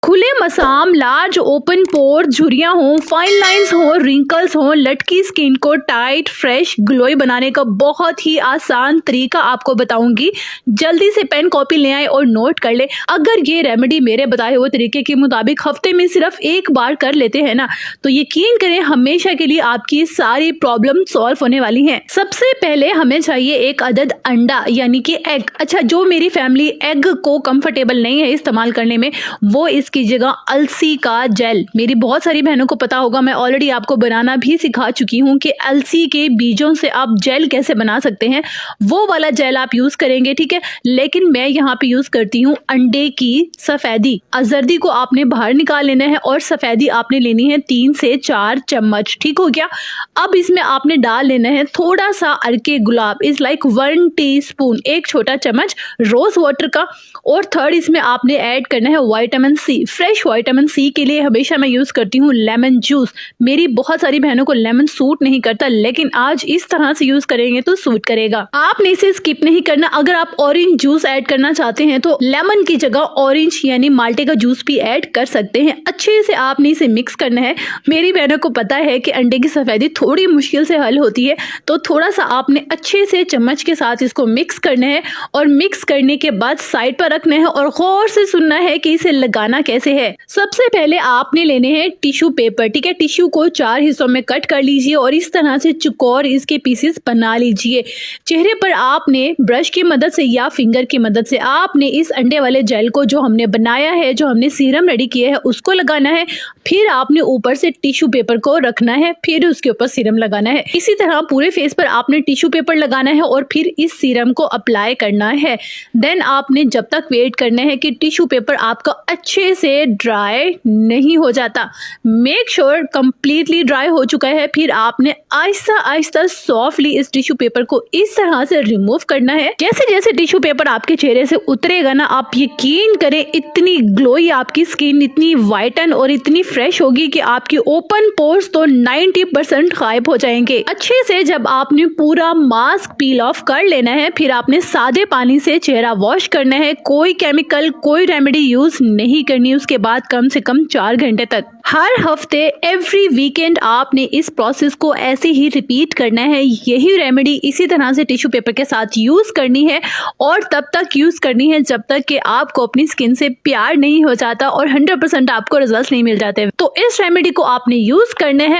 खुले मसाम, large open पोर, झुर्रियां हों, fine lines हों, रिंकल्स हों, लटकी स्किन को टाइट, फ्रेश, ग्लोई बनाने का बहुत ही आसान तरीका आपको बताऊंगी। जल्दी से पेन कॉपी ले आए और नोट कर ले। अगर ये रेमेडी मेरे बताए हुए तरीके के मुताबिक हफ्ते में सिर्फ एक बार कर लेते हैं ना, तो यकीन करें हमेशा के लिए आपकी सारी प्रॉब्लम सॉल्व होने वाली है। सबसे पहले हमें चाहिए एक अदद अंडा यानी कि एग। अच्छा, जो मेरी फैमिली एग को कंफर्टेबल नहीं है इस्तेमाल करने में, वो इसकी जगह अलसी का जेल, मेरी बहुत सारी बहनों को पता होगा, मैं ऑलरेडी आपको बनाना भी सिखा चुकी हूँ कि अलसी के बीजों से आप जेल कैसे बना सकते हैं। वो वाला जेल आप यूज करेंगे, ठीक है। लेकिन मैं यहाँ पे यूज करती हूँ अंडे की सफेदी। अजर्दी को आपने बाहर निकाल लेना है और सफेदी आपने लेनी है 3 से 4 चम्मच, ठीक हो गया। अब इसमें आपने डाल लेना है थोड़ा सा अरके गुलाब, इज लाइक 1 टीस्पून, 1 छोटा चम्मच रोज वाटर का। और थर्ड इसमें आपने ऐड करना है vitamin C. Fresh vitamin C के लिए हमेशा मैं यूज करती हूँ लेमन जूस। मेरी बहुत सारी बहनों को लेमन सूट नहीं करता, लेकिन आज इस तरह से यूज करेंगे तो सूट करेगा। आपने इसे स्किप नहीं करना। अगर आप ऑरेंज जूस ऐड करना चाहते हैं तो लेमन की जगह ऑरेंज यानी माल्टे का जूस भी ऐड कर सकते हैं। अच्छे से आपने इसे मिक्स करना है। मेरी बहनों को पता है कि अंडे की सफेदी थोड़ी मुश्किल से हल होती है, तो थोड़ा सा आपने अच्छे से चम्मच के साथ इसको मिक्स करना है और मिक्स करने के बाद साइड पर रखना है और गौर से सुनना है कि इसे लगाना कैसे है। सबसे पहले आपने लेने हैं टिश्यू पेपर, ठीक है। टिश्यू को 4 हिस्सों में कट कर लीजिए और इस तरह से चुकोर इसके पीसेस बना लीजिए। चेहरे पर आपने ब्रश की मदद से या फिंगर की मदद से आपने इस अंडे वाले जेल को जो हमने बनाया है, जो हमने सीरम रेडी किया है, उसको लगाना है। फिर आपने ऊपर से टिश्यू पेपर को रखना है, फिर उसके ऊपर सीरम लगाना है। इसी तरह पूरे फेस पर आपने टिश्यू पेपर लगाना है और फिर इस सीरम को अप्लाई करना है। देन आपने जब तक वेट करना है कि टिश्यू पेपर आपका अच्छे से ड्राई नहीं हो जाता। मेक श्योर कंप्लीटली ड्राई हो चुका है। फिर आपने आहिस्ता आहिस्ता सॉफ्टली इस टिश्यू पेपर को इस तरह से रिमूव करना है। जैसे जैसे टिश्यू पेपर आपके चेहरे से उतरेगा ना, आप यकीन करें इतनी ग्लोई आपकी स्किन, इतनी वाइटन और इतनी फ्रेश होगी कि आपकी ओपन पोर्स तो 90% गायब हो जाएंगे। अच्छे से जब आपने पूरा मास्क पील ऑफ कर लेना है, फिर आपने सादे पानी से चेहरा वॉश करना है। कोई केमिकल, कोई रेमेडी यूज नहीं करनी। उसके बाद कम से कम 4 घंटे तक हर हफ्ते एवरी वीकेंड आपने इस प्रोसेस को ऐसे ही रिपीट करना है। यही रेमेडी इसी तरह से टिश्यू पेपर के साथ यूज करनी है और तब तक यूज करनी है जब तक कि आपको अपनी स्किन से प्यार नहीं हो जाता और 100% आपको रिजल्ट नहीं मिल जाते। तो इस रेमेडी को आपने यूज करना है।